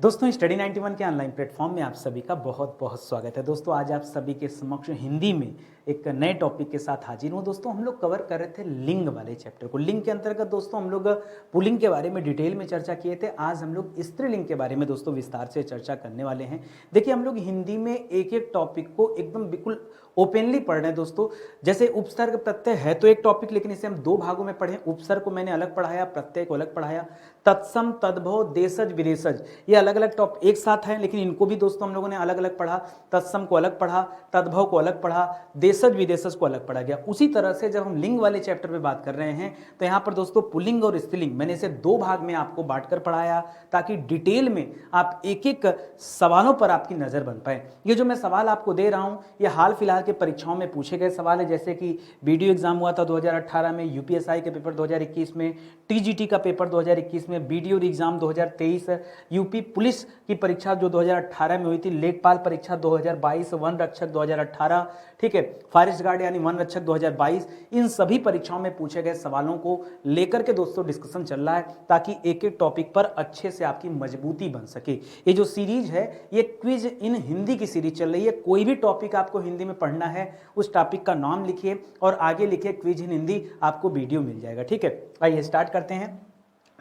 दोस्तों स्टडी 91 के online platform में आप सभी का बहुत बहुत स्वागत है। दोस्तों आज आप सभी के समक्ष हिंदी में एक नए टॉपिक के साथ हाजिर हूँ। दोस्तों हम लोग कवर कर रहे थे लिंग वाले चैप्टर को। लिंग के अंतर्गत दोस्तों हम लोग पुल्लिंग के बारे में डिटेल में चर्चा किए थे। आज हम लोग स्त्रीलिंग के बारे में दोस्तों विस्तार से चर्चा करने वाले हैं। देखिए हम लोग हिंदी में एक एक टॉपिक को एकदम बिल्कुल ओपनली पढ़ रहे हैं दोस्तों। जैसे उपसर्ग प्रत्यय है तो एक टॉपिक, लेकिन इसे हम दो भागों में पढ़े। उपसर्ग को मैंने अलग पढ़ाया, प्रत्यय को अलग पढ़ाया। तत्सम, तद्भव, देशज, विदेशज ये अलग अलग टॉपिक एक साथ हैं, लेकिन इनको भी दोस्तों हम लोगों ने अलग अलग पढ़ा। तत्सम को अलग पढ़ा, तद्भव को अलग पढ़ा, देशज विदेशज को अलग पढ़ा गया। उसी तरह से जब हम लिंग वाले चैप्टर में बात कर रहे हैं तो यहाँ पर दोस्तों पुल्लिंग और स्त्रीलिंग मैंने इसे दो भाग में आपको बांटकर पढ़ाया, ताकि डिटेल में आप एक एक सवालों पर आपकी नजर बन पाए। ये जो मैं सवाल आपको दे रहा हूँ ये हाल फिलहाल के परीक्षाओं में पूछे गए सवाल है। जैसे कि वीडियो एग्जाम हुआ था 2018 में, यूपीएसआई के पेपर 2021 में, टीजीटी का पेपर 2021 में, बीडीओ एग्जाम 2023, यूपी पुलिस की परीक्षा जो 2018 में हुई थी, लेखपाल परीक्षा 2022, वन रक्षक 2018, ठीक है, फॉरेस्ट गार्ड यानी वन रक्षक 2022। इन सभी परीक्षाओं में पूछे गए सवालों को लेकर के दोस्तों डिस्कशन चल रहा है, ताकि एक एक टॉपिक पर अच्छे से आपकी मजबूती बन सके। ये जो सीरीज है ये क्विज इन हिंदी की सीरीज चल रही है। कोई भी टॉपिक आपको हिंदी में पढ़ना है उस टॉपिक का नाम लिखिए और आगे लिखिए क्विज इन हिंदी, आपको वीडियो मिल जाएगा। ठीक है, आइए स्टार्ट करते हैं।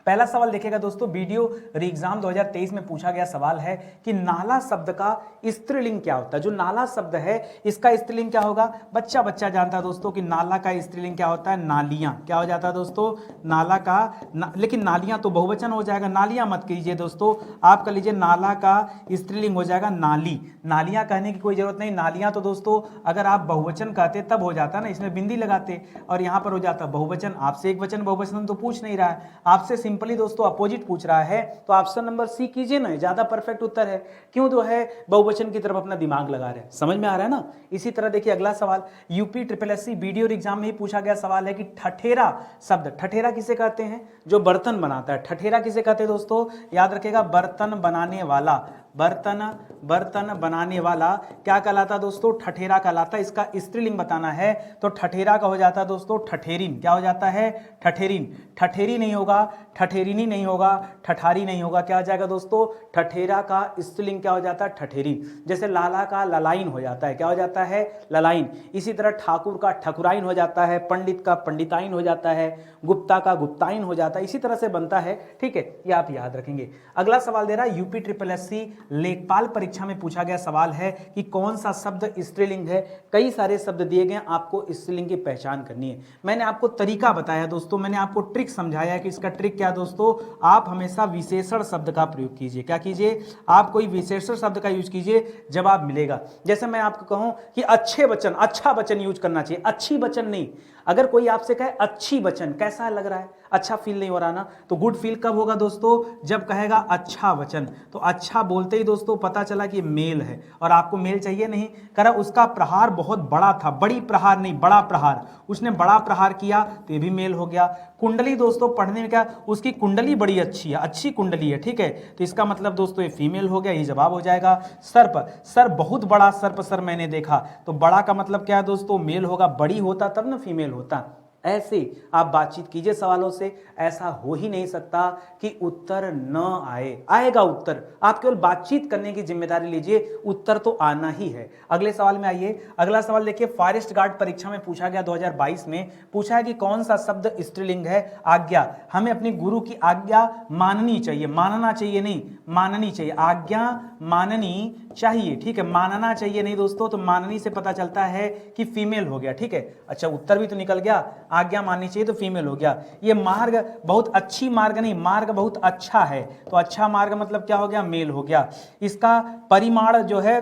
पहला सवाल देखिएगा दोस्तों, वीडियो एग्जाम 2023 में पूछा गया सवाल है कि नाला शब्द का स्त्रीलिंग क्या होता है। जो नाला शब्द है इसका स्त्रीलिंग क्या होगा? बच्चा बच्चा जानता है दोस्तों कि नाला का स्त्रीलिंग क्या होता है? नालियां। क्या हो जाता है दोस्तों? नाला का लेकिन नालियां तो बहुवचन हो जाएगा, नालियां मत कीजिए दोस्तों, आप कर लीजिए नाला का स्त्रीलिंग हो जाएगा नाली। नालियां कहने की कोई जरूरत नहीं। नालियां तो दोस्तों अगर आप बहुवचन कहते तब हो जाता ना, इसमें बिंदी लगाते, और यहां पर हो जाता बहुवचन। आपसे एक वचन बहुवचन तो पूछ नहीं रहा है, आपसे सिंपली दोस्तों अपोजिट पूछ रहा है, तो ऑप्शन नंबर सी कीजिए ना, ज्यादा परफेक्ट उत्तर है। क्यों जो है बहुवचन की तरफ अपना दिमाग लगा रहे हैं, समझ में आ रहा है ना। इसी तरह देखिए अगला सवाल, यूपी SSC वीडियो एग्जाम में ही पूछा गया सवाल है कि ठठेरा शब्द, ठठेरा किसे कहते हैं? जो बर्तन बनाता है। ठठेरा किसे कहते हैं दोस्तों? याद रखिएगा, बर्तन बनाने वाला। बर्तन बनाने वाला क्या कहलाता दोस्तों? ठठेरा कहलाता। इसका स्त्रीलिंग बताना है तो ठठेरा का हो जाता है दोस्तों ठठेरिन। क्या हो जाता है? ठठेरिन। ठठेरी नहीं होगा, ठठेरिनी नहीं होगा, ठठारी नहीं होगा, क्या हो जाएगा दोस्तों? ठठेरा का स्त्रीलिंग क्या हो जाता है? ठठेरिन। जैसे लाला का ललाइन हो जाता है, क्या हो जाता है? ललाइन। इसी तरह ठाकुर का ठकुराइन हो जाता है, पंडित का पंडिताइन हो जाता है, गुप्ता का गुप्ताइन हो जाता है। इसी तरह से बनता है। ठीक है, ये आप याद रखेंगे। अगला सवाल दे रहा है यूपी SSC लेखपाल परीक्षा में पूछा गया सवाल है कि कौन सा शब्द स्त्रीलिंग है। कई सारे शब्द दिए गए, आपको स्त्रीलिंग की पहचान करनी है। मैंने आपको तरीका बताया दोस्तों, मैंने आपको ट्रिक समझाया कि इसका ट्रिक क्या दोस्तों, आप हमेशा विशेषण शब्द का प्रयोग कीजिए। क्या कीजिए? आप कोई विशेषण शब्द का यूज कीजिए, जवाब मिलेगा। जैसे मैं आपको कहूं कि अच्छे वचन, अच्छा वचन यूज करना चाहिए, अच्छी वचन नहीं। अगर कोई आपसे कहे अच्छी वचन, कैसा लग रहा है? अच्छा फील नहीं हो रहा ना, तो गुड फील कब होगा दोस्तों? जब कहेगा अच्छा वचन। तो अच्छा बोलते ही दोस्तों पता चला कि मेल है, और आपको मेल चाहिए नहीं। करा उसका प्रहार बहुत बड़ा था, बड़ी प्रहार नहीं, बड़ा प्रहार, उसने बड़ा प्रहार किया तो ये भी मेल हो गया। कुंडली दोस्तों पढ़ने में क्या, उसकी कुंडली बड़ी अच्छी है, अच्छी कुंडली है, ठीक है, तो इसका मतलब दोस्तों ये फीमेल हो गया, ये जवाब हो जाएगा। सर्प, सर बहुत बड़ा सर्प सर मैंने देखा, तो बड़ा का मतलब क्या है दोस्तों? मेल होगा, बड़ी होता तब ना फीमेल होता। ऐसे आप बातचीत कीजिए सवालों से। ऐसा हो ही नहीं सकता कि उत्तर न आए, आएगा उत्तर। आप केवल बातचीत करने की जिम्मेदारी लीजिए, उत्तर तो आना ही है। अगले सवाल में आइए। अगला सवाल देखिए, फॉरेस्ट गार्ड परीक्षा में पूछा गया 2022 में, पूछा है कि कौन सा शब्द स्त्रीलिंग है? आज्ञा। हमें अपने गुरु की आज्ञा माननी चाहिए, मानना चाहिए नहीं, माननी चाहिए। आज्ञा माननी चाहिए, ठीक है, मानना चाहिए नहीं दोस्तों, तो माननी से पता चलता है कि फीमेल हो गया। ठीक है, अच्छा उत्तर भी तो निकल गया, आज्ञा माननी चाहिए तो फीमेल हो गया। ये मार्ग बहुत अच्छी मार्ग नहीं, मार्ग बहुत अच्छा है, तो अच्छा मार्ग मतलब क्या हो गया? मेल हो गया। इसका परिमाण जो है,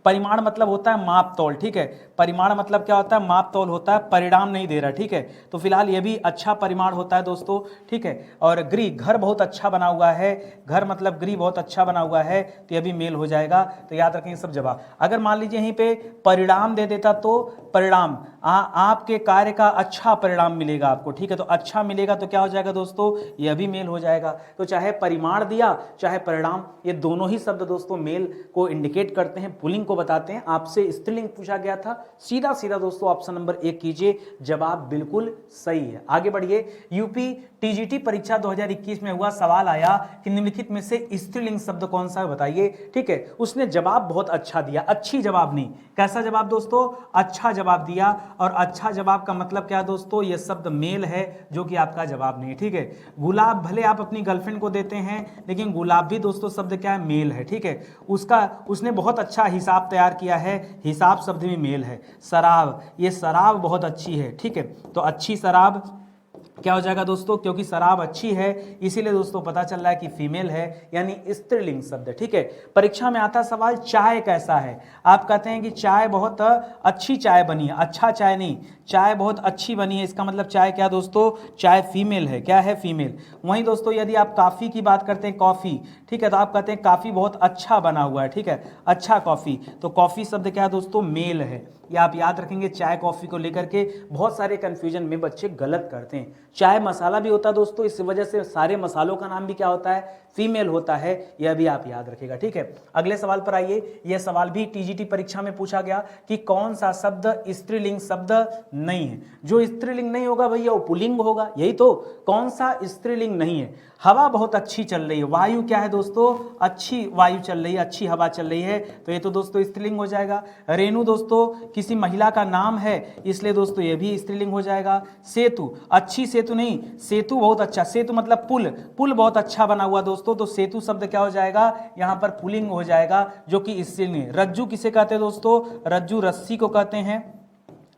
परिमाण मतलब होता है माप तौल, ठीक है, परिमाण मतलब क्या होता है? माप तौल होता है, परिणाम नहीं दे रहा, ठीक है, तो फिलहाल ये भी अच्छा परिमाण होता है दोस्तों, ठीक है। और गृह, घर बहुत अच्छा बना हुआ है, घर मतलब गृह बहुत अच्छा बना हुआ है, तो ये भी मेल हो जाएगा। तो याद रखें सब जवाब। अगर मान लीजिए यहीं पे परिणाम दे देता तो परिणाम, आपके कार्य का अच्छा परिणाम मिलेगा आपको, ठीक है, तो अच्छा मिलेगा तो क्या हो जाएगा दोस्तों? यह भी मेल हो जाएगा। तो चाहे परिमाण दिया चाहे परिणाम, ये दोनों ही शब्द दोस्तों मेल को इंडिकेट करते हैं, पुल्लिंग को बताते हैं। आपसे स्त्रीलिंग पूछा गया था, सीधा सीधा दोस्तों ऑप्शन नंबर 1 कीजिए, जवाब बिल्कुल सही है। आगे बढ़िए। यूपी टीजीटी परीक्षा 2021 में हुआ, सवाल आया कि निम्नलिखित में से स्त्रीलिंग शब्द कौन सा है बताइए। ठीक है, उसने जवाब बहुत अच्छा दिया, अच्छी जवाब नहीं, कैसा जवाब दोस्तों, अच्छा जवाब दिया। और अच्छा जवाब का मतलब क्या दोस्तों, यह शब्द मेल है, जो कि आपका जवाब नहीं है। ठीक है, गुलाब भले आप अपनी गर्लफ्रेंड को देते हैं, लेकिन गुलाब भी दोस्तों शब्द क्या है, मेल है। ठीक है, उसने बहुत अच्छा हिसाब तैयार किया है, हिसाब शब्द में मेल है। शराब, ये शराब बहुत अच्छी है। ठीक है, तो अच्छी शराब क्या हो जाएगा दोस्तों, क्योंकि शराब अच्छी है इसीलिए दोस्तों पता चल रहा है कि फीमेल है, यानी स्त्रीलिंग शब्द। ठीक है, परीक्षा में आता सवाल चाय कैसा है, आप कहते हैं कि चाय बहुत अच्छी चाय बनी है, अच्छा चाय नहीं, चाय बहुत अच्छी बनी है, इसका मतलब चाय क्या दोस्तों, चाय फीमेल है, क्या है, फीमेल। वहीं दोस्तों यदि आप कॉफ़ी की बात करते हैं, कॉफ़ी, ठीक है, तो आप कहते हैं कॉफ़ी बहुत अच्छा बना हुआ है। ठीक है, अच्छा कॉफ़ी, तो कॉफ़ी शब्द क्या है दोस्तों, मेल है। या आप याद रखेंगे चाय कॉफ़ी को लेकर के बहुत सारे कन्फ्यूजन में बच्चे गलत करते हैं। चाय मसाला भी होता है दोस्तों, इस वजह से सारे मसालों का नाम भी क्या होता है, फीमेल होता है, यह भी आप याद रखिएगा। ठीक है, अगले सवाल पर आइए। यह सवाल भी टीजीटी परीक्षा में पूछा गया कि कौन सा शब्द स्त्रीलिंग शब्द नहीं है। जो स्त्रीलिंग नहीं होगा भैया वो पुल्लिंग होगा, यही तो। कौन सा स्त्रीलिंग नहीं है, हवा बहुत अच्छी चल रही है, वायु क्या है दोस्तों, अच्छी वायु चल रही है, अच्छी हवा चल रही है, तो ये तो दोस्तों स्त्रीलिंग हो जाएगा। रेणु दोस्तों किसी महिला का नाम है, इसलिए दोस्तों ये भी स्त्रीलिंग हो जाएगा। सेतु, अच्छी सेतु नहीं, सेतु बहुत अच्छा, सेतु मतलब पुल, पुल बहुत अच्छा बना हुआ दोस्तों, तो सेतु शब्द क्या हो जाएगा, यहाँ पर पुल्लिंग हो जाएगा, जो कि स्त्रीलिंग है। रज्जू किसे कहते हैं दोस्तों, रज्जू रस्सी को कहते हैं,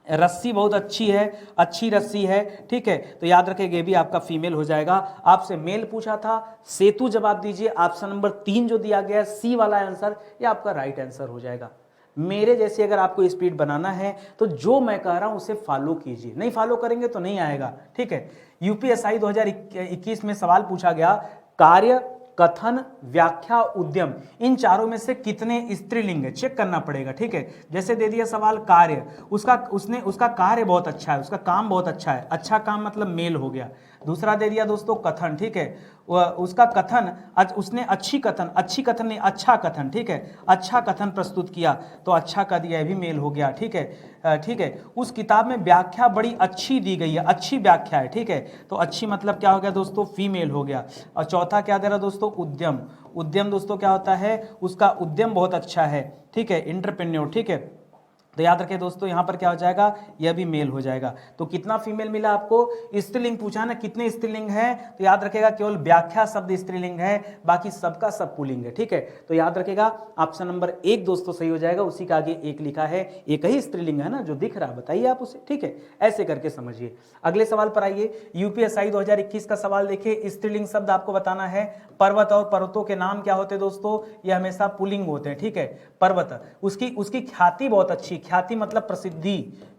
रस्सी बहुत अच्छी है, अच्छी रस्सी है। ठीक है, तो याद रखेंगे भी आपका फीमेल हो जाएगा। आपसे मेल पूछा था, सेतु जवाब दीजिए। ऑप्शन नंबर 3 जो दिया गया है सी वाला आंसर, ये आपका राइट आंसर हो जाएगा। मेरे जैसे अगर आपको स्पीड बनाना है तो जो मैं कह रहा हूं उसे फॉलो कीजिए, नहीं फॉलो करेंगे तो नहीं आएगा। ठीक है, यूपीएसआई 2021 में सवाल पूछा गया, कार्य, कथन, व्याख्या, उद्यम, इन चारों में से कितने स्त्रीलिंग है, चेक करना पड़ेगा। ठीक है, जैसे दे दिया सवाल कार्य, उसका कार्य बहुत अच्छा है, उसका काम बहुत अच्छा है, अच्छा काम मतलब मेल हो गया। दूसरा दे दिया दोस्तों कथन, ठीक है, उसका कथन, उसने अच्छी कथन नहीं, अच्छा कथन, ठीक है, अच्छा कथन प्रस्तुत किया, तो अच्छा का दिया, भी मेल हो गया। ठीक है, ठीक है, उस किताब में व्याख्या बड़ी अच्छी दी गई है, अच्छी व्याख्या है। ठीक है, तो अच्छी मतलब क्या हो गया दोस्तों, फीमेल हो गया। और चौथा क्या दे रहा दोस्तों, उद्यम, उद्यम दोस्तों क्या होता है, उसका उद्यम बहुत अच्छा है। ठीक है, एंटरप्रेन्योर। ठीक है, तो याद रखें दोस्तों यहाँ पर क्या हो जाएगा, यह भी मेल हो जाएगा। तो कितना फीमेल मिला आपको, स्त्रीलिंग पूछा ना, कितने स्त्रीलिंग है, तो याद रखेगा केवल व्याख्या शब्द स्त्रीलिंग है, बाकी सबका सब पुल्लिंग है। ठीक है, तो याद रखेगा ऑप्शन नंबर 1 दोस्तों सही हो जाएगा, उसी का आगे 1 लिखा है, एक ही स्त्रीलिंग है ना जो दिख रहा है, बताइए आप उसे। ठीक है, ऐसे करके समझिए। अगले सवाल पर आइए, यूपीएसआई 2021 का सवाल देखिए, स्त्रीलिंग शब्द आपको बताना है। पर्वत और पर्वतों के नाम क्या होते हैं दोस्तों, ये हमेशा पुल्लिंग होते हैं। ठीक है, पर्वत, उसकी ख्याति बहुत अच्छी, ख्याति मतलब प्रसिद्धि,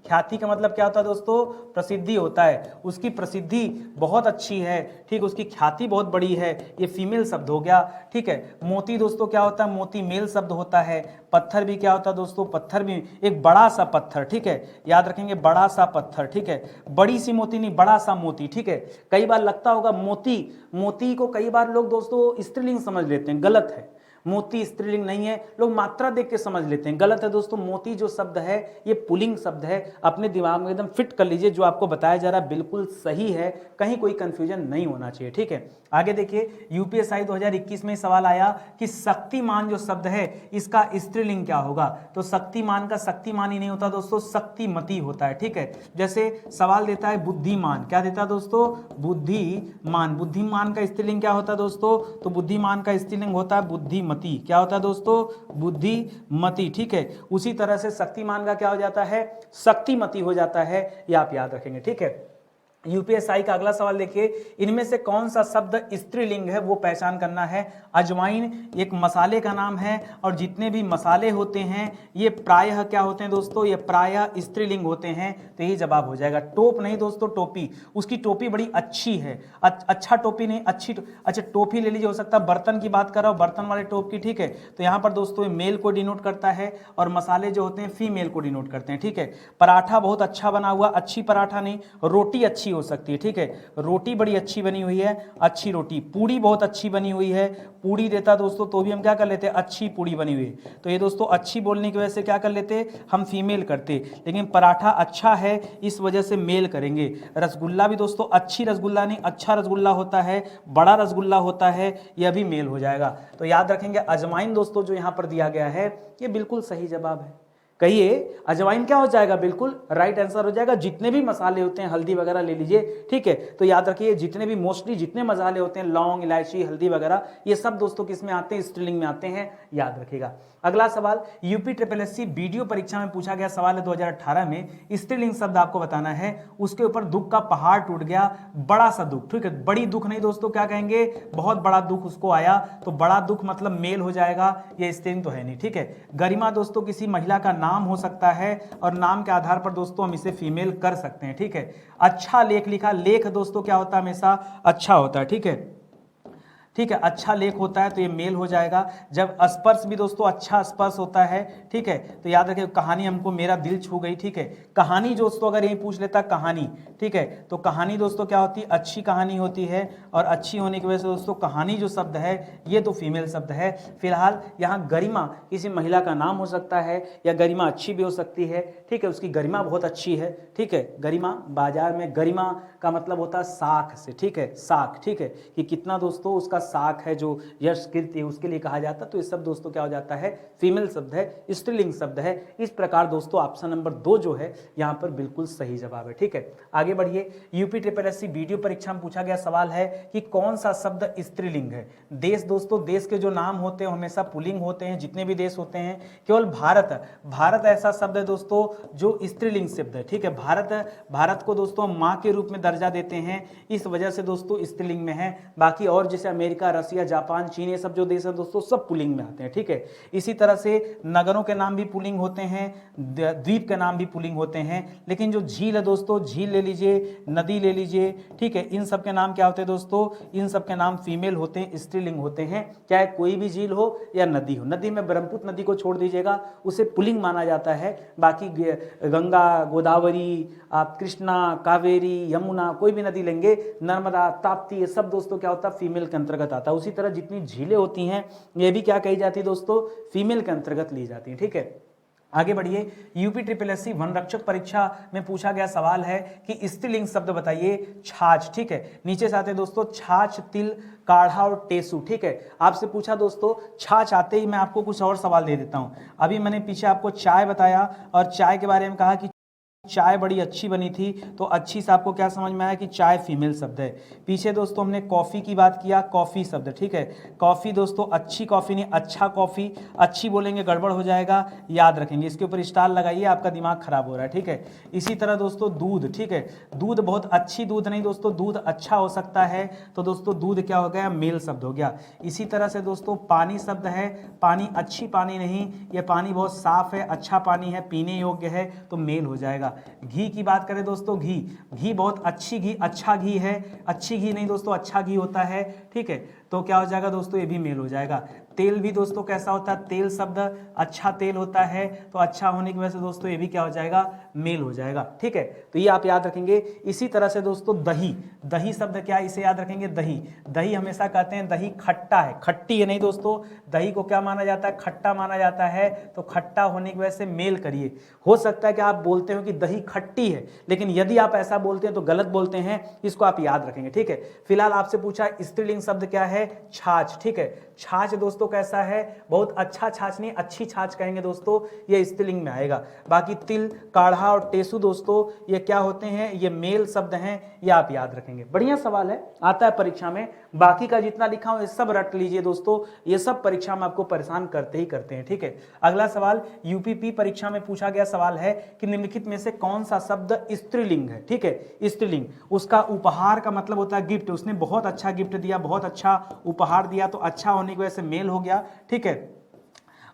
ख्याति का मतलब क्या होता है दोस्तों, प्रसिद्धि होता है, उसकी प्रसिद्धि बहुत अच्छी है। ठीक, उसकी ख्याति बहुत बड़ी है, ये फीमेल शब्द हो गया। ठीक है, मोती दोस्तों क्या होता है, मोती मेल शब्द होता है। पत्थर भी क्या होता है दोस्तों, पत्थर भी एक बड़ा सा पत्थर। ठीक है, याद रखेंगे बड़ा सा पत्थर। ठीक है, बड़ी सी मोती नहीं, बड़ा सा मोती। ठीक है, कई बार लगता होगा मोती को कई बार लोग दोस्तों स्त्रीलिंग समझ लेते हैं, गलत है, मोती स्त्रीलिंग नहीं है, लोग मात्रा देख के समझ लेते हैं, गलत है दोस्तों। मोती जो शब्द है ये पुल्लिंग शब्द है, अपने दिमाग में एकदम फिट कर लीजिए, जो आपको बताया जा रहा है बिल्कुल सही है, कहीं कोई कंफ्यूजन नहीं होना चाहिए। ठीक है, आगे देखिए, यूपीएसआई 2021 में सवाल आया कि शक्तिमान जो शब्द है इसका स्त्रीलिंग क्या होगा, तो शक्तिमान का शक्तिमान ही नहीं होता दोस्तों, शक्तिमती होता है। ठीक है, जैसे सवाल देता है बुद्धिमान, क्या देता है दोस्तों, बुद्धिमान, बुद्धिमान का स्त्रीलिंग क्या होता है दोस्तों, तो बुद्धिमान का स्त्रीलिंग होता है बुद्धिमती। क्या होता है दोस्तों, बुद्धिमती। ठीक है, उसी तरह से शक्तिमान का क्या हो जाता है, शक्तिमती हो जाता है, ये आप याद रखेंगे। ठीक है, यूपीएसआई का अगला सवाल देखिए, इनमें से कौन सा शब्द स्त्रीलिंग है वो पहचान करना है। अजवाइन एक मसाले का नाम है, और जितने भी मसाले होते हैं ये प्रायः क्या होते हैं दोस्तों, ये प्रायः स्त्रीलिंग होते हैं, तो यही जवाब हो जाएगा। टोप नहीं दोस्तों, टोपी, उसकी टोपी बड़ी अच्छी है, अच्छा टोपी नहीं, अच्छी अच्छा टोपी ले लीजिए, हो सकता है बर्तन की बात कर रहा हूँ, बर्तन वाले टोप की। ठीक है, तो यहाँ पर दोस्तों ये मेल को डिनोट करता है, और मसाले जो होते हैं फीमेल को डिनोट करते हैं। ठीक है, पराठा बहुत अच्छा बना हुआ, अच्छी पराठा नहीं, रोटी अच्छी हो सकती है, ठीक है। रोटी बड़ी अच्छी बनी हुई है, अच्छी रोटी। पूड़ी बहुत अच्छी बनी हुई है, पूड़ी देता दोस्तों तो भी हम क्या कर लेते हैं, अच्छी पूड़ी बनी हुई है। तो ये दोस्तों अच्छी बोलने की वजह से क्या कर लेते, हम फीमेल करते, लेकिन पराठा अच्छा है इस वजह से मेल करेंगे। रसगुल्ला भी दोस्तों अच्छी रसगुल्ला नहीं, अच्छा रसगुल्ला होता है, बड़ा रसगुल्ला होता है, यह भी मेल हो जाएगा। तो याद रखेंगे अजवाइन दोस्तों जो यहाँ पर दिया गया है ये बिल्कुल सही जवाब है। कहिए अजवाइन क्या हो जाएगा, बिल्कुल राइट आंसर हो जाएगा। जितने भी मसाले होते हैं, हल्दी वगैरह ले लीजिए, ठीक है। तो याद रखिए जितने भी मोस्टली जितने मसाले होते हैं, लौंग, इलायची, हल्दी वगैरह, ये सब दोस्तों किस में आते हैं, स्त्रीलिंग में आते हैं, याद रखिएगा। अगला सवाल यूपी SSSC वीडियो परीक्षा में पूछा गया सवाल है 2018 में। स्त्रीलिंग शब्द आपको बताना है, उसके ऊपर दुख का पहाड़ टूट गया, बड़ा सा दुख, ठीक है। बड़ी दुख नहीं दोस्तों, क्या कहेंगे, बहुत बड़ा दुख उसको आया, तो बड़ा दुख मतलब मेल हो जाएगा, ये स्त्रीलिंग तो है नहीं, ठीक है। गरिमा दोस्तों किसी महिला का नाम हो सकता है और नाम के आधार पर दोस्तों हम इसे फीमेल कर सकते हैं, ठीक है। अच्छा लेख लिखा, लेख दोस्तों क्या होता है, हमेशा अच्छा होता है, ठीक है, ठीक है। अच्छा लेख होता है तो ये मेल हो जाएगा। जब स्पर्श भी दोस्तों अच्छा स्पर्श होता है, ठीक है, तो याद रखिए कहानी हमको मेरा दिल छू गई, ठीक है। कहानी दोस्तों अगर यही पूछ लेता कहानी, ठीक है, तो कहानी दोस्तों क्या होती है, अच्छी कहानी होती है, और अच्छी होने की वजह से दोस्तों कहानी जो शब्द है ये तो फीमेल शब्द है। फिलहाल यहाँ गरिमा किसी महिला का नाम हो सकता है, या गरिमा अच्छी भी हो सकती है, ठीक है, उसकी गरिमा बहुत अच्छी है, ठीक है। गरिमा बाजार में गरिमा का मतलब होता है साख से, ठीक है, साख, ठीक है, कि कितना दोस्तों उसका साख है, जो यश कीर्ति है उसके लिए कहा जाता है। तो ये सब दोस्तों क्या हो जाता है, फीमेल शब्द है, स्त्रीलिंग शब्द है। इस प्रकार दोस्तों ऑप्शन नंबर 2 जो है यहाँ पर बिल्कुल सही जवाब है, ठीक है। आगे बढ़िए। यूपी SSSC वीडियो परीक्षा में पूछा गया सवाल है कि कौन सा शब्द स्त्रीलिंग है। देश दोस्तों, देश के जो नाम होते हैं हमेशा पुल्लिंग होते हैं, जितने भी देश होते हैं। केवल भारत, भारत ऐसा शब्द है दोस्तों जो स्त्रीलिंग शब्द है, ठीक है। भारत को दोस्तों माँ के रूप में दर्जा देते हैं, इस वजह से दोस्तों स्त्रीलिंग में है। बाकी और जैसे अमेरिका, रसिया, जापान, चीन, ये सब जो देश है दोस्तों सब पुल्लिंग में आते हैं, ठीक है। इसी तरह से नगरों के नाम भी पुल्लिंग होते हैं, द्वीप के नाम भी पुल्लिंग होते हैं। लेकिन जो झील है दोस्तों, झील ले लीजिए, नदी ले लीजिए, ठीक है, इन सब के नाम क्या होते हैं दोस्तों, इन सब के नाम फीमेल होते हैं, स्त्रीलिंग होते हैं। चाहे कोई भी झील हो या नदी हो, नदी में ब्रह्मपुत्र नदी को छोड़ दीजिएगा, उसे पुल्लिंग माना जाता है। बाकी गंगा, गोदावरी, आप कृष्णा, कावेरी, यमुना, कोई भी नदी लेंगे, नर्मदा, ताप्ती, ये सब दोस्तों क्या होता है, फीमेल के अंतर्गत आता है। उसी तरह जितनी झीलें होती हैं ये भी क्या कही जाती है दोस्तों, फीमेल के अंतर्गत ली जाती है, ठीक है। आगे बढ़िए। यूपी SSSC वन रक्षक परीक्षा में पूछा गया सवाल है कि स्त्रीलिंग शब्द बताइए। छाछ, ठीक है, नीचे से आते हैं दोस्तों छाछ, तिल, काढ़ा और टेसू, ठीक है। आपसे पूछा दोस्तों छाछ, आते ही मैं आपको कुछ और सवाल दे देता हूं। अभी मैंने पीछे आपको चाय बताया और चाय के बारे में कहा कि चाय बड़ी अच्छी बनी थी, तो अच्छी से आपको क्या समझ में आया कि चाय फीमेल शब्द है। पीछे दोस्तों हमने कॉफ़ी की बात किया, कॉफ़ी शब्द, ठीक है। कॉफ़ी दोस्तों अच्छी कॉफ़ी नहीं, अच्छा कॉफ़ी, अच्छी बोलेंगे गड़बड़ हो जाएगा, याद रखेंगे। इसके ऊपर स्टार लगाइए, आपका दिमाग खराब हो रहा है, ठीक है। इसी तरह दोस्तों दूध, ठीक है, दूध बहुत अच्छी दूध नहीं दोस्तों, दूध अच्छा हो सकता है, तो दोस्तों दूध क्या हो गया, मेल शब्द हो गया। इसी तरह से दोस्तों पानी शब्द है, पानी अच्छी पानी नहीं, यह पानी बहुत साफ है, अच्छा पानी है, पीने योग्य है, तो मेल हो जाएगा। घी की बात करें दोस्तों, घी, घी बहुत अच्छी घी, अच्छा घी है, अच्छी घी नहीं दोस्तों, अच्छा घी होता है, ठीक है, तो क्या हो जाएगा दोस्तों, ये भी मेल हो जाएगा। तेल भी दोस्तों कैसा होता है, तेल शब्द अच्छा तेल होता है, तो अच्छा होने की वजह से दोस्तों ये भी क्या हो जाएगा, मेल हो जाएगा, ठीक है। तो ये आप याद रखेंगे। इसी तरह से दोस्तों दही, दही शब्द क्या है, इसे याद रखेंगे। दही, दही हमेशा कहते हैं दही खट्टा है, खट्टी है नहीं दोस्तों, दही को क्या माना जाता है, खट्टा माना जाता है, तो खट्टा होने की वजह से मेल करिए। हो सकता है कि आप बोलते हो कि दही खट्टी है, लेकिन यदि आप ऐसा बोलते हैं तो गलत बोलते हैं, इसको आप याद रखेंगे, ठीक है। फिलहाल आपसे पूछा स्त्रीलिंग शब्द क्या है, छाछ, ठीक है। छाछ दोस्तों कैसा है, बहुत अच्छा छाछ नहीं, अच्छी छाछ कहेंगे दोस्तों, ये स्त्रीलिंग में आएगा। बाकी तिल, काढ़ा और टेसू दोस्तों ये क्या होते हैं, ये मेल शब्द हैं, ये आप याद रखेंगे। बढ़िया सवाल है, आता है परीक्षा में। बाकी का जितना लिखा हो ये सब रट लीजिए दोस्तों, ये सब परीक्षा में आपको परेशान करते ही करते हैं, ठीक है। अगला सवाल यूपीपी परीक्षा में पूछा गया सवाल है कि निम्नलिखित में से कौन सा शब्द स्त्रीलिंग है, ठीक है। स्त्रीलिंग, उसका उपहार का मतलब होता है गिफ्ट, उसने बहुत अच्छा गिफ्ट दिया, बहुत अच्छा उपहार दिया, तो अच्छा होने की वजह से मेल हो गया, ठीक है।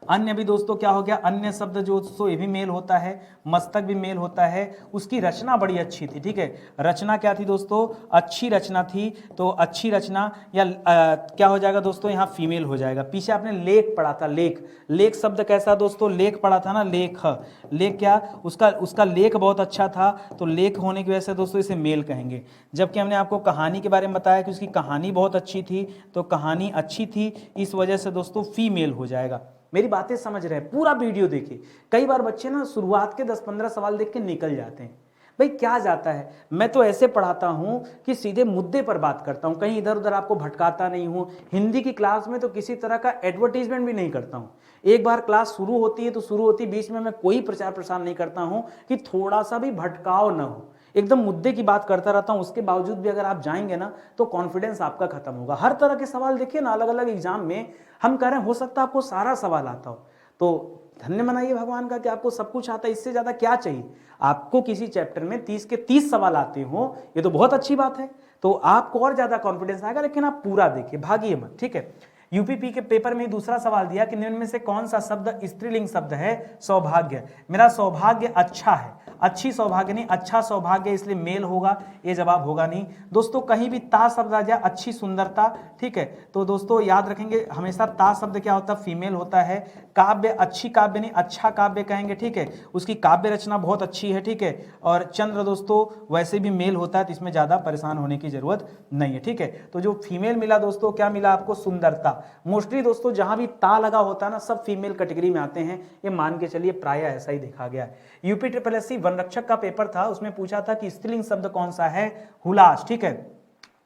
अन्य भी दोस्तों क्या हो गया, अन्य शब्द जो दोस्तों ये भी मेल होता है, मस्तक भी मेल होता है। उसकी रचना बड़ी अच्छी थी, ठीक है, रचना क्या थी दोस्तों, अच्छी रचना थी। तो अच्छी रचना या क्या हो जाएगा दोस्तों, यहाँ फीमेल हो जाएगा। पीछे आपने लेख पढ़ा था, लेख, लेख शब्द कैसा दोस्तों, लेख पढ़ा था ना, लेख, लेख क्या, उसका लेख बहुत अच्छा था, तो लेख होने की वजह से दोस्तों इसे मेल कहेंगे। जबकि हमने आपको कहानी के बारे में बताया कि उसकी कहानी बहुत अच्छी थी, तो कहानी अच्छी थी, इस वजह से दोस्तों फीमेल हो जाएगा। मेरी बातें समझ रहे हैं, पूरा वीडियो देखिए। कई बार बच्चे ना शुरुआत के 10-15 सवाल देख के निकल जाते हैं, भाई क्या जाता है। मैं तो ऐसे पढ़ाता हूं कि सीधे मुद्दे पर बात करता हूं, कहीं इधर उधर आपको भटकाता नहीं हूं। हिंदी की क्लास में तो किसी तरह का एडवर्टीजमेंट भी नहीं करता हूं। एक बार क्लास शुरू होती है तो शुरू होती, बीच में मैं कोई प्रचार प्रसार नहीं करता हूं कि थोड़ा सा भी भटकाव ना हो, एकदम मुद्दे की बात करता रहता हूं। उसके बावजूद भी अगर आप जाएंगे ना तो कॉन्फिडेंस आपका खत्म होगा। हर तरह के सवाल देखिए ना, अलग अलग एग्जाम में हम कह रहे हैं हो सकता है आपको सारा सवाल आता हो, तो धन्य मनाइए भगवान का कि आपको सब कुछ आता है। इससे ज्यादा क्या चाहिए, आपको किसी चैप्टर में 30 के 30 सवाल आते हो, ये तो बहुत अच्छी बात है, तो आपको और ज्यादा कॉन्फिडेंस आएगा। लेकिन आप पूरा देखिए, भागिए मत, ठीक है। यूपीपी के पेपर में दूसरा सवाल दिया कि निम्न में से कौन सा शब्द स्त्रीलिंग शब्द है, सौभाग्य। मेरा सौभाग्य अच्छा है, अच्छी सौभाग्य नहीं, अच्छा सौभाग्य, इसलिए मेल होगा, ये जवाब होगा नहीं। दोस्तों कहीं भी ता शब्द आ जाए, अच्छी सुंदरता, ठीक है, तो दोस्तों याद रखेंगे हमेशा ता शब्द क्या होता है, फीमेल होता है। काव्य, अच्छी काव्य नहीं, अच्छा काव्य कहेंगे, ठीक है, उसकी काव्य रचना बहुत अच्छी है, ठीक है। और चंद्र दोस्तों वैसे भी मेल होता है, तो इसमें ज्यादा परेशान होने की जरूरत नहीं है, ठीक है। तो जो फीमेल मिला दोस्तों, क्या मिला आपको, सुंदरता। मोस्टली दोस्तों जहां भी ता लगा होता है ना, सब फीमेल कैटेगरी में आते हैं, ये मान के चलिए प्राय ऐसा ही देखा गया है। यूपी SSSC वनरक्षक का पेपर था, उसमें पूछा था कि स्त्रीलिंग शब्द कौन सा है, हुलास, ठीक है,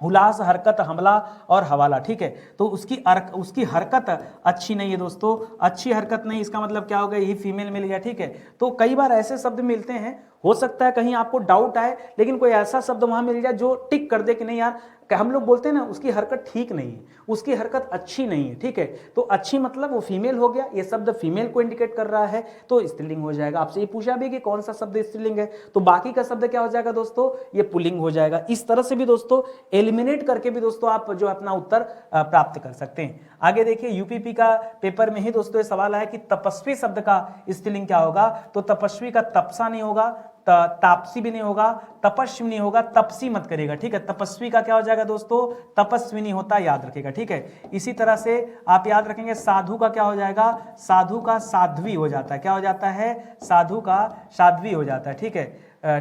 हुलास, हरकत, हमला और हवाला, ठीक है। तो उसकी हरकत अच्छी नहीं है दोस्तों, अच्छी हरकत नहीं, इसका मतलब क्या हो गया, यही फीमेल मिल गया, ठीक है। तो कई बार ऐसे शब्द मिलते हैं, हो सकता है कहीं आपको डाउट आए, लेकिन कोई ऐसा शब्द वहां मिल जाए जो टिक कर दे कि नहीं यार, हम लोग बोलते हैं ना उसकी हरकत ठीक नहीं है, उसकी हरकत अच्छी नहीं है, ठीक है। तो अच्छी मतलब वो फीमेल हो गया, ये शब्द फीमेल को इंडिकेट कर रहा है, तो स्त्रीलिंग हो जाएगा। आपसे ये पूछा भी कि कौन सा शब्द स्त्रीलिंग है, तो बाकी का शब्द क्या हो जाएगा दोस्तों, ये पुल्लिंग हो जाएगा। इस तरह से भी दोस्तों एलिमिनेट करके भी दोस्तों आप जो अपना उत्तर प्राप्त कर सकते हैं। आगे देखिए यूपीपी का पेपर में ही दोस्तों ये सवाल आया कि तपस्वी शब्द का स्त्रीलिंग क्या होगा, तो तपस्वी का तपसा नहीं होगा, तापसी भी नहीं होगा, तपस्वी नहीं होगा, तपसी मत करेगा, ठीक है। तपस्वी का क्या हो जाएगा दोस्तों, तपस्वी नहीं होता, याद रखेगा, ठीक है। इसी तरह से आप याद रखेंगे साधु का क्या हो जाएगा, साधु का साध्वी हो जाता है, क्या हो जाता है, साधु का साध्वी हो जाता है, ठीक है,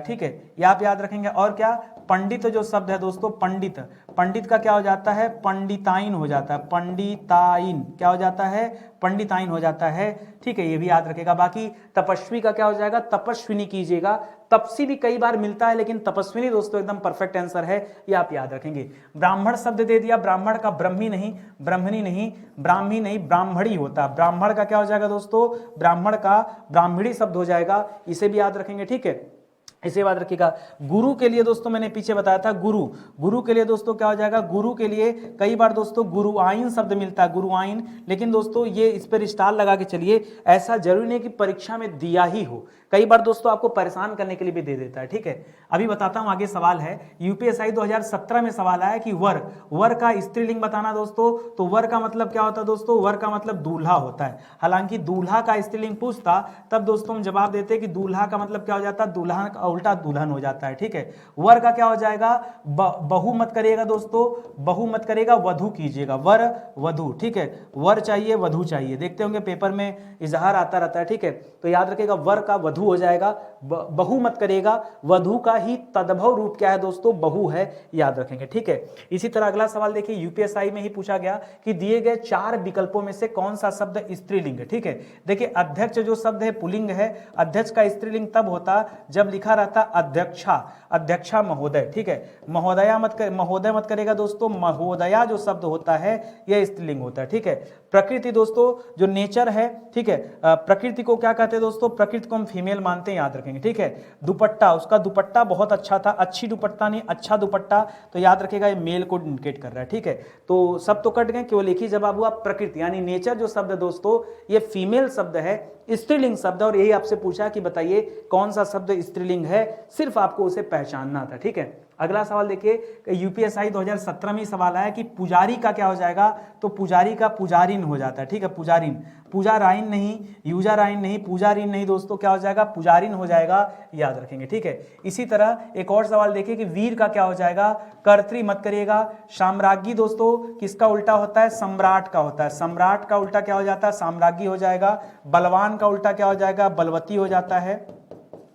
ठीक है, ये आप याद रखेंगे। और क्या, पंडित जो शब्द है दोस्तों, पंडित, पंडित का क्या हो जाता है, पंडिताइन हो जाता है, पंडिताइन क्या हो जाता है, पंडिताइन हो जाता है, ठीक है, ये भी याद रखेगा। बाकी तपस्वी का क्या हो जाएगा, तपस्विनी कीजिएगा। तपसी भी कई बार मिलता है, लेकिन तपस्विनी दोस्तों एकदम परफेक्ट आंसर है, ये आप याद रखेंगे। ब्राह्मण शब्द दे दिया, ब्राह्मण का ब्रह्मी नहीं, ब्रह्मणी नहीं, ब्राह्मी नहीं, ब्राह्मणी होता है। ब्राह्मण का क्या हो जाएगा दोस्तों, ब्राह्मण का ब्राह्मणी शब्द हो जाएगा, इसे भी याद रखेंगे, ठीक है। इसे याद रखिएगा। गुरु के लिए दोस्तों मैंने पीछे बताया था, गुरु के लिए दोस्तों क्या हो जाएगा, गुरु के लिए कई बार दोस्तों गुरुआइन शब्द मिलता है, गुरुआइन। लेकिन दोस्तों ये इस पर स्टार लगा के चलिए, ऐसा जरूरी नहीं कि परीक्षा में दिया ही हो, कई बार दोस्तों आपको परेशान करने के लिए भी दे देता है, ठीक है। अभी बताता हूं, आगे सवाल है, यूपीएसआई 2017 में सवाल आया कि वर का स्त्रीलिंग बताना दोस्तों। तो वर का मतलब क्या होता है दोस्तों, वर का मतलब दूल्हा होता है। हालांकि दूल्हा का स्त्रीलिंग पूछता तब दोस्तों हम जवाब देते कि दूल्हा का मतलब क्या हो जाता है, दुल्हन का उल्टा दुल्हन हो जाता है, ठीक है। वर का क्या हो जाएगा, बहु मत करिएगा दोस्तों, बहु मत करिएगा, वधु कीजिएगा, वर वधु, ठीक है। वर चाहिए, वधु चाहिए, देखते होंगे पेपर में इजहार आता रहता है, ठीक है। तो याद रखिएगा वर का वधु हो जाएगा, बहु मत करिएगा। वधु का ही तद्भव रूप क्या है दोस्तों, बहु है, याद रखेंगे, ठीक है। इसी तरह अगला सवाल देखिए, यूपीएसआई में ही पूछा गया कि दिए गए 4 विकल्पों में से कौन सा शब्द स्त्रीलिंग है, ठीक है। देखिए अध्यक्ष जो शब्द है पुल्लिंग है, अध्यक्ष का स्त्रीलिंग तब होता जब लिखा रहता अध्यक्षा, अध्यक्षा महोदय, ठीक है। महोदया महोदय मत करेगा दोस्तों, महोदया जो शब्द होता है यह स्त्रीलिंग होता है, ठीक है। प्रकृति दोस्तों जो नेचर है, ठीक है, प्रकृति को क्या कहते हैं दोस्तों, प्रकृति को हम फीमेल मानते हैं, याद रखेंगे, ठीक है। दुपट्टा, उसका दुपट्टा बहुत अच्छा था, अच्छी दुपट्टा नहीं, अच्छा दुपट्टा, तो याद रखेगा ये मेल को इंडिकेट कर रहा है, ठीक है। तो सब तो कट गए, केवल एक ही जवाब हुआ, प्रकृति यानी नेचर जो शब्द दोस्तों ये फीमेल शब्द है, स्त्रीलिंग शब्द, और यही आपसे पूछा कि बताइए कौन सा शब्द स्त्रीलिंग है, सिर्फ आपको उसे पहचानना था, ठीक है। अगला सवाल देखिए, यूपीएसआई 2017 में सवाल आया कि पुजारी का क्या हो जाएगा, तो पुजारी का पुजारिन हो जाता है, ठीक है, पुजारिन, पूजाराइन नहीं, यूजाराइन नहीं, पूजारिन नहीं दोस्तों, क्या हो जाएगा, पुजारिन हो जाएगा, याद रखेंगे, ठीक है। इसी तरह एक और सवाल देखिए कि वीर का क्या हो जाएगा, कर्तरी मत करिएगा। साम्राज्ञी दोस्तों किसका उल्टा होता है, सम्राट का होता है, सम्राट का उल्टा क्या हो जाता है, साम्राज्ञी हो जाएगा। बलवान का उल्टा क्या हो जाएगा, बलवती हो जाता है,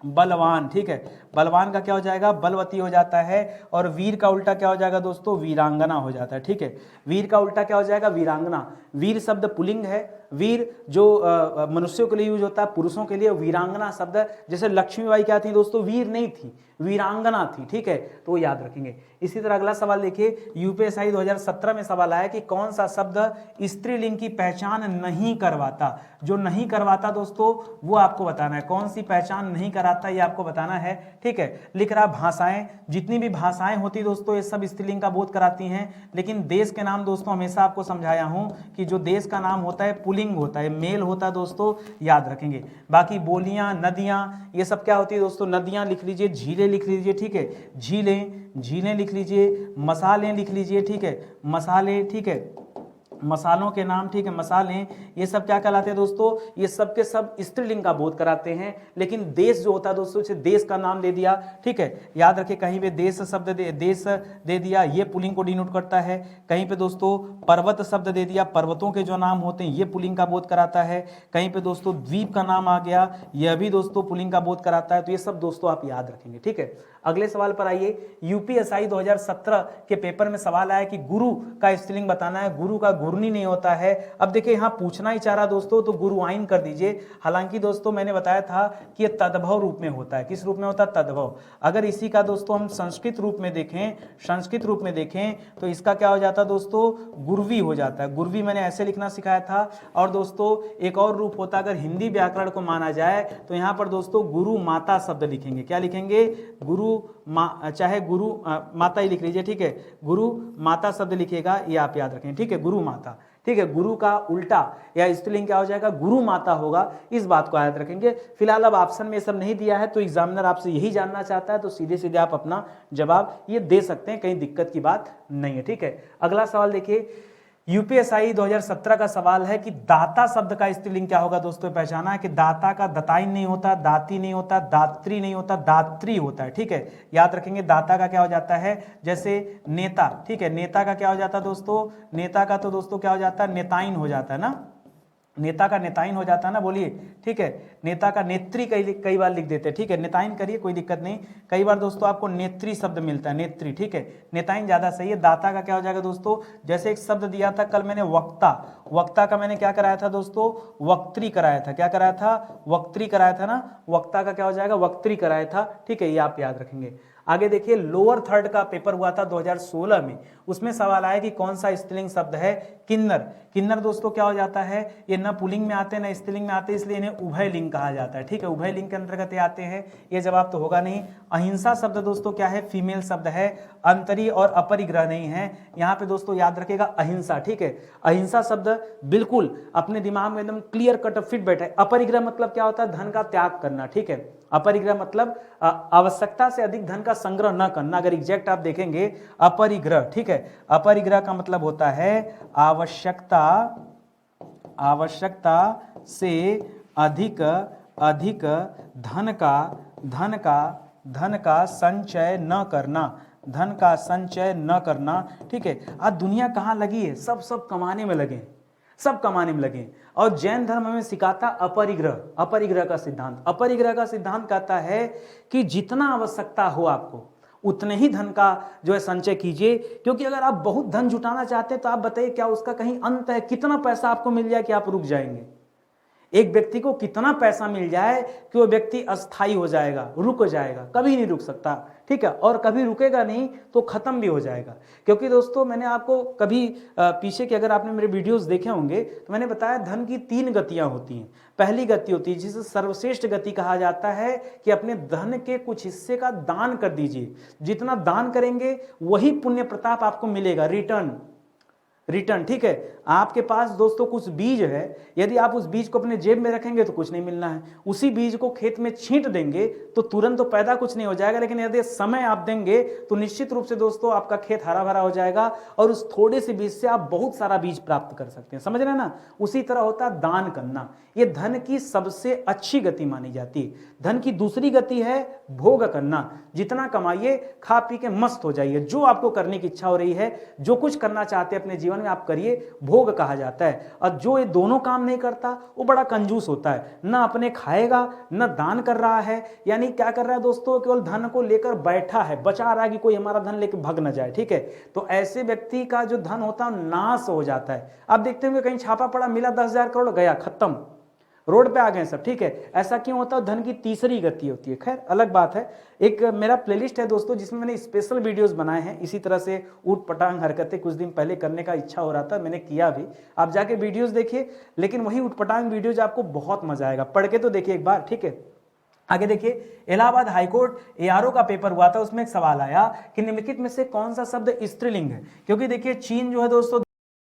बलवान, ठीक है, बलवान का क्या हो जाएगा, बलवती हो जाता है। और वीर का उल्टा क्या हो जाएगा दोस्तों, वीरांगना हो जाता है, ठीक है, वीर का उल्टा क्या हो जाएगा, वीरांगना। वीर शब्द पुल्लिंग है, वीर जो मनुष्यों के लिए यूज होता है, पुरुषों के लिए वीरांगना शब्द, जैसे लक्ष्मीबाई क्या थी दोस्तों, वीर नहीं थी, वीरांगना थी, ठीक है, तो याद रखेंगे। इसी तरह अगला सवाल देखिए, यूपीएसआई 2017 में सवाल आया कि कौन सा शब्द स्त्रीलिंग की पहचान नहीं करवाता। जो नहीं करवाता दोस्तों वो आपको बताना है, कौन सी पहचान नहीं कराता ये आपको बताना है, ठीक है। लिख रहा भाषाएं, जितनी भी भाषाएं होती दोस्तों ये सब स्त्रीलिंग का बोध कराती हैं, लेकिन देश के नाम दोस्तों हमेशा आपको समझाया हूं कि जो देश का नाम होता है पुल्लिंग होता है, मेल होता है दोस्तों, याद रखेंगे। बाकी बोलियां, नदियां, ये सब क्या होती है दोस्तों, नदियां लिख लीजिए, झीलें लिख लीजिए, ठीक है, झीलें लिख लीजिए, मसालें लिख लीजिए, ठीक है, मसाले, ठीक है, मसालों के नाम, ठीक है, मसालें, ये सब क्या कहलाते हैं दोस्तों, ये सब के सब स्त्रीलिंग का बोध कराते हैं। लेकिन देश जो होता है दोस्तों, इसे देश का नाम दे दिया, ठीक है, याद रखिए, कहीं पे देश शब्द देश दे दिया, ये पुल्लिंग को डिनोट करता है। कहीं पे दोस्तों पर्वत शब्द दे दिया, पर्वतों के जो नाम होते हैं ये पुल्लिंग का बोध कराता है। कहीं पे दोस्तों द्वीप का नाम आ गया, यह भी दोस्तों पुल्लिंग का बोध कराता है। तो ये सब दोस्तों आप याद रखेंगे, ठीक है। अगले सवाल पर आइए, यूपीएसआई 2017 के पेपर में सवाल आया कि गुरु का स्त्रीलिंग बताना है, गुरु का गुरनी नहीं होता है। अब देखिए यहाँ पूछना ही चाह रहा दोस्तों, तो गुरुआइन कर दीजिए। हालांकि दोस्तों मैंने बताया था कि ये तद्भव रूप में होता है, किस रूप में होता है, तद्भव। अगर इसी का दोस्तों हम संस्कृत रूप में देखें, संस्कृत रूप में देखें तो इसका क्या हो जाता है दोस्तों, गुरवी हो जाता है। गुरवी मैंने ऐसे लिखना सिखाया था। और दोस्तों एक और रूप होता है, अगर हिंदी व्याकरण को माना जाए तो यहाँ पर दोस्तों गुरु माता शब्द लिखेंगे, क्या लिखेंगे, गुरु चाहे गुरु माता ही लिख लीजिए, ठीक है, गुरु माता शब्द लिखिएगा, ये आप याद रखें, ठीक है, गुरु माता, ठीक है। गुरु का उल्टा या स्त्रीलिंग क्या हो जाएगा, गुरु माता होगा, इस बात को याद रखेंगे। फिलहाल अब ऑप्शन में सब नहीं दिया है, तो एग्जामिनर आपसे यही जानना चाहता है, तो सीधे सीधे आप अपना जवाब ये दे सकते हैं, कहीं दिक्कत की बात नहीं है, ठीक है। अगला सवाल देखिए, यूपीएसआई 2017 का सवाल है कि दाता शब्द का स्त्रीलिंग क्या होगा दोस्तों, पहचाना है कि दाता का दताइन नहीं होता, दाती नहीं होता, दात्री नहीं होता, दात्री होता है, ठीक है, याद रखेंगे। दाता का क्या हो जाता है, जैसे नेता, ठीक है, नेता का क्या हो जाता है दोस्तों, नेता का तो दोस्तों क्या हो जाता है, नेताइन हो जाता है ना, नेता का नेताइन हो जाता है ना, बोलिए, ठीक है। नेता का नेत्री कई बार लिख देते हैं, ठीक है, नेताइन करिए, कोई दिक्कत नहीं। कई बार दोस्तों आपको नेत्री शब्द मिलता है, नेत्री, ठीक है, नेताइन ज्यादा सही है। दाता का क्या हो जाएगा दोस्तों, जैसे एक शब्द दिया था कल मैंने, वक्ता, वक्ता का मैंने क्या कराया था दोस्तों, वक्त्री कराया था, क्या कराया था, वक्त्री कराया था ना, वक्ता का क्या हो जाएगा, वक्त्री कराया था, ठीक है, ये आप याद रखेंगे। आगे देखिए, लोअर थर्ड का पेपर हुआ था 2016 में, उसमें सवाल आया कि कौन सा स्त्रीलिंग शब्द है, किन्नर। किन्नर दोस्तों क्या हो जाता है, ये न पुल्लिंग में आते हैं न स्त्रीलिंग में आते हैं, इसलिए इन्हें उभय लिंग कहा जाता है, ठीक है, उभय लिंग के अंतर्गत ये आते हैं, ये जवाब तो होगा नहीं। अहिंसा शब्द दोस्तों क्या है, फीमेल शब्द है, अंतरी और अपरिग्रह नहीं है, यहाँ पे दोस्तों याद रखेगा अहिंसा, ठीक है, अहिंसा शब्द बिल्कुल अपने दिमाग में एकदम क्लियर कट फिट बैठा है। अपरिग्रह मतलब क्या होता है, धन का त्याग करना, ठीक है, अपरिग्रह मतलब आवश्यकता से अधिक धन का संग्रह न करना। अगर एग्जैक्ट आप देखेंगे अपरिग्रह, ठीक है, अपरिग्रह का मतलब होता है आवश्यकता से अधिक धन का संचय न करना, धन का संचय न करना, ठीक है। आज दुनिया कहाँ लगी है, सब कमाने में लगे, सब कमाने में लगे। और जैन धर्म में सिखाता अपरिग्रह का सिद्धांत। अपरिग्रह का सिद्धांत कहता है कि जितना आवश्यकता हो आपको उतने ही धन का जो है संचय कीजिए, क्योंकि अगर आप बहुत धन जुटाना चाहते हैं तो आप बताइए क्या उसका कहीं अंत है, कितना पैसा आपको मिल जाए कि आप रुक जाएंगे। एक व्यक्ति को कितना पैसा मिल जाए कि वो व्यक्ति अस्थायी हो जाएगा, रुक जाएगा, कभी नहीं रुक सकता, ठीक है, और कभी रुकेगा नहीं तो खत्म भी हो जाएगा। क्योंकि दोस्तों मैंने आपको कभी पीछे के अगर आपने मेरे वीडियोस देखे होंगे तो मैंने बताया धन की 3 गतियां होती हैं। पहली गति होती है जिसे सर्वश्रेष्ठ गति कहा जाता है कि अपने धन के कुछ हिस्से का दान कर दीजिए, जितना दान करेंगे वही पुण्य प्रताप आपको मिलेगा, रिटर्न, ठीक है। आपके पास दोस्तों कुछ बीज है, यदि आप उस बीज को अपने जेब में रखेंगे तो कुछ नहीं मिलना है, उसी बीज को खेत में छींट देंगे तो तुरंत तो पैदा कुछ नहीं हो जाएगा, लेकिन यदि समय आप देंगे तो निश्चित रूप से दोस्तों आपका खेत हरा भरा हो जाएगा और उस थोड़े से बीज से आप बहुत सारा बीज प्राप्त कर सकते हैं। समझ रहे हैं ना? उसी तरह होता है दान करना। यह धन की सबसे अच्छी गति मानी जाती है। धन की दूसरी गति है भोग करना। जितना कमाइए, खा पी के मस्त हो जाइए, जो आपको करने की इच्छा हो रही है, जो कुछ करना चाहते हैं अपने जीवन में आप करिए, भोग कहा जाता है। और जो ये दोनों काम नहीं करता वो बड़ा कंजूस होता है, ना अपने खाएगा ना दान कर रहा है, यानी क्या कर रहा है दोस्तों, केवल धन को लेकर बैठा है, बचा रहा है कि कोई हमारा धन लेकर भग ना जाए, ठीक है। तो ऐसे व्यक्ति का जो धन होता है नाश हो जाता है। आप देखते होंगे कहीं छापा पड़ा, मिला 10,000 करोड़, गया खत्म, रोड पे आ गए सब, ठीक है। ऐसा क्यों होता है? धन की तीसरी गति होती है। खैर अलग बात है। एक मेरा प्लेलिस्ट है दोस्तों जिसमें मैंने स्पेशल वीडियोस बनाए हैं इसी तरह से ऊट पटांग हरकतें, कुछ दिन पहले करने का इच्छा हो रहा था, मैंने किया भी, आप जाके वीडियोस देखिए। लेकिन वही ऊट पटांग वीडियोज आपको बहुत मजा आएगा, पढ़ के तो देखिए एक बार, ठीक है। आगे देखिए, इलाहाबाद हाईकोर्ट एआरओ का पेपर हुआ था, उसमें एक सवाल आया कि निम्नलिखित में से कौन सा शब्द स्त्रीलिंग है। क्योंकि देखिए चीन जो है दोस्तों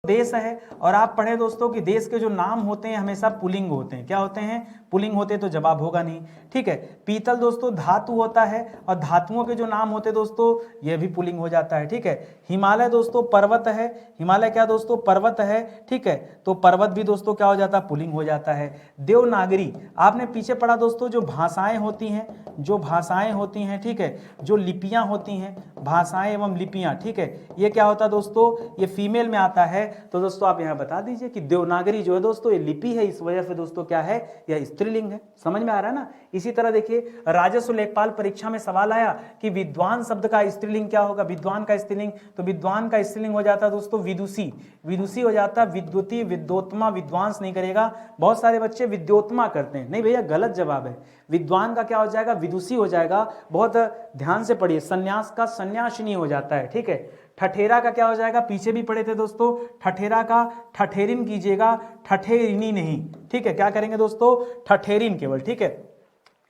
देश है, और आप पढ़े दोस्तों कि देश के जो नाम होते हैं हमेशा पुल्लिंग होते हैं। क्या होते हैं? पुल्लिंग होते, तो जवाब होगा नहीं, ठीक है। पीतल दोस्तों धातु होता है, और धातुओं के जो नाम होते दोस्तों ये भी पुल्लिंग हो जाता है, ठीक है। हिमालय दोस्तों पर्वत है, हिमालय क्या दोस्तों? पर्वत है, ठीक है। तो पर्वत भी दोस्तों क्या हो जाता है? पुल्लिंग हो जाता है। देवनागरी, आपने पीछे पढ़ा दोस्तों, जो भाषाएं होती हैं, जो भाषाएं होती हैं, ठीक है, जो लिपियां होती हैं, भाषाएं एवं लिपियां, ठीक है, ये क्या होता है दोस्तों? ये फीमेल में आता है। तो दोस्तों आप यहां बता दीजिए कि देवनागरी जो है दोस्तों ये लिपि है, इस वजह से दोस्तों क्या है? यह स्त्रीलिंग है। समझ में आ रहा है ना? इसी तरह देखिए राजस्व लेखपाल परीक्षा में सवाल आया कि विद्वान शब्द का स्त्रीलिंग क्या होगा? विद्वान का स्त्रीलिंग, तो विद्वान का स्त्रीलिंग हो जाता है दोस्तों विदुषी, विदुषी हो जाता है, विद्युती, विद्योत्मा, विद्वांस नहीं करेगा। बहुत सारे बच्चे विद्योत्मा करते हैं, नहीं भैया गलत जवाब है। विद्वान का क्या हो जाएगा? विदुषी हो जाएगा। बहुत ध्यान से पढ़िए, संन्यास का सन्यासिनी हो जाता है, ठीक है। ठठेरा का क्या हो जाएगा? पीछे भी पढ़े थे दोस्तों, ठठेरा का ठठेरिन कीजिएगा, ठठेरिनी नहीं, ठीक है। क्या करेंगे दोस्तों? ठठेरिन केवल, ठीक है।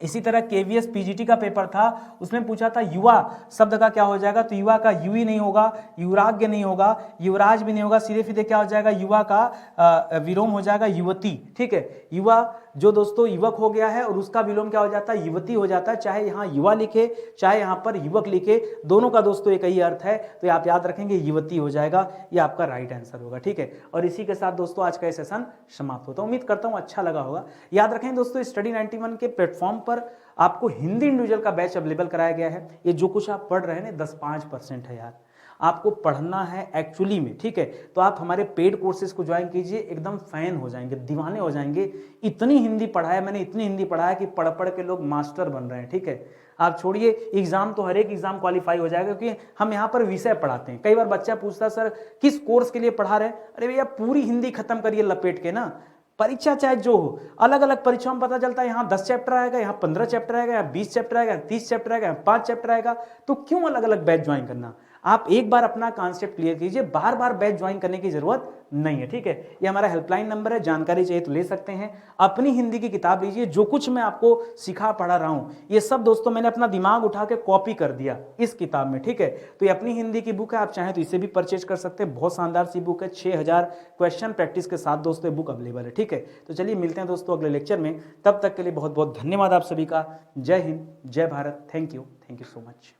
इसी तरह केवीएस पीजीटी का पेपर था, उसमें पूछा था युवा शब्द का क्या हो जाएगा? तो युवा का युवी नहीं होगा, युवराग्य नहीं होगा, युवराज भी नहीं होगा, सीधे सीधे क्या हो जाएगा? युवा का विलोम हो जाएगा युवती, ठीक है। युवा जो दोस्तों युवक हो गया है और उसका विलोम क्या हो जाता है? युवती हो जाता है। चाहे यहाँ युवा लिखे चाहे यहाँ पर युवक लिखे, दोनों का दोस्तों एक ही अर्थ है, तो आप याद रखेंगे युवती हो जाएगा, ये आपका राइट आंसर होगा, ठीक है। और इसी के साथ दोस्तों आज का सेशन समाप्त होता है। उम्मीद करता हूँ अच्छा लगा होगा। याद रखें दोस्तों स्टडी 91 के प्लेटफॉर्म पर आपको हिंदी इंडिविजुअल का बैच अवेलेबल कराया गया है। ये जो कुछ आप पढ़ रहे हैं 10-5% है यार, आपको पढ़ना है एक्चुअली में, ठीक है। तो आप हमारे पेड कोर्सेज को ज्वाइन कीजिए, एकदम फैन हो जाएंगे, दीवाने हो जाएंगे। इतनी हिंदी पढ़ाया मैंने, इतनी हिंदी पढ़ाया कि पढ़ पढ़ के लोग मास्टर बन रहे हैं, ठीक है। आप छोड़िए एग्जाम, तो हर एक एग्जाम क्वालिफाई हो जाएगा, क्योंकि हम यहाँ पर विषय पढ़ाते हैं। कई बार बच्चा पूछता है सर किस कोर्स के लिए पढ़ा रहे हैं? अरे भैया पूरी हिंदी खत्म करिए लपेट के ना, परीक्षा चाहे जो हो, अलग अलग परीक्षाओं में पता चलता है यहाँ 10 चैप्टर आएगा, यहाँ 15 चैप्टर आएगा, यहाँ 20 चैप्टर आएगा, 30 चैप्टर आएगा, 5 चैप्टर आएगा, तो क्यों अलग अलग बैच ज्वाइन करना? आप एक बार अपना कॉन्सेप्ट क्लियर कीजिए, बार बार बैच ज्वाइन करने की जरूरत नहीं है, ठीक है। ये हमारा हेल्पलाइन नंबर है, जानकारी चाहिए तो ले सकते हैं। अपनी हिंदी की किताब लीजिए, जो कुछ मैं आपको सिखा पढ़ा रहा हूं ये सब दोस्तों मैंने अपना दिमाग उठा के कॉपी कर दिया इस किताब में, ठीक है। तो ये अपनी हिंदी की बुक है, आप चाहें तो इसे भी परचेज कर सकते हैं। बहुत शानदार सी बुक है, 6000 क्वेश्चन प्रैक्टिस के साथ दोस्तों बुक अवेलेबल है, ठीक है। तो चलिए मिलते हैं दोस्तों अगले लेक्चर में, तब तक के लिए बहुत बहुत धन्यवाद आप सभी का। जय हिंद, जय Bharat, thank you so much.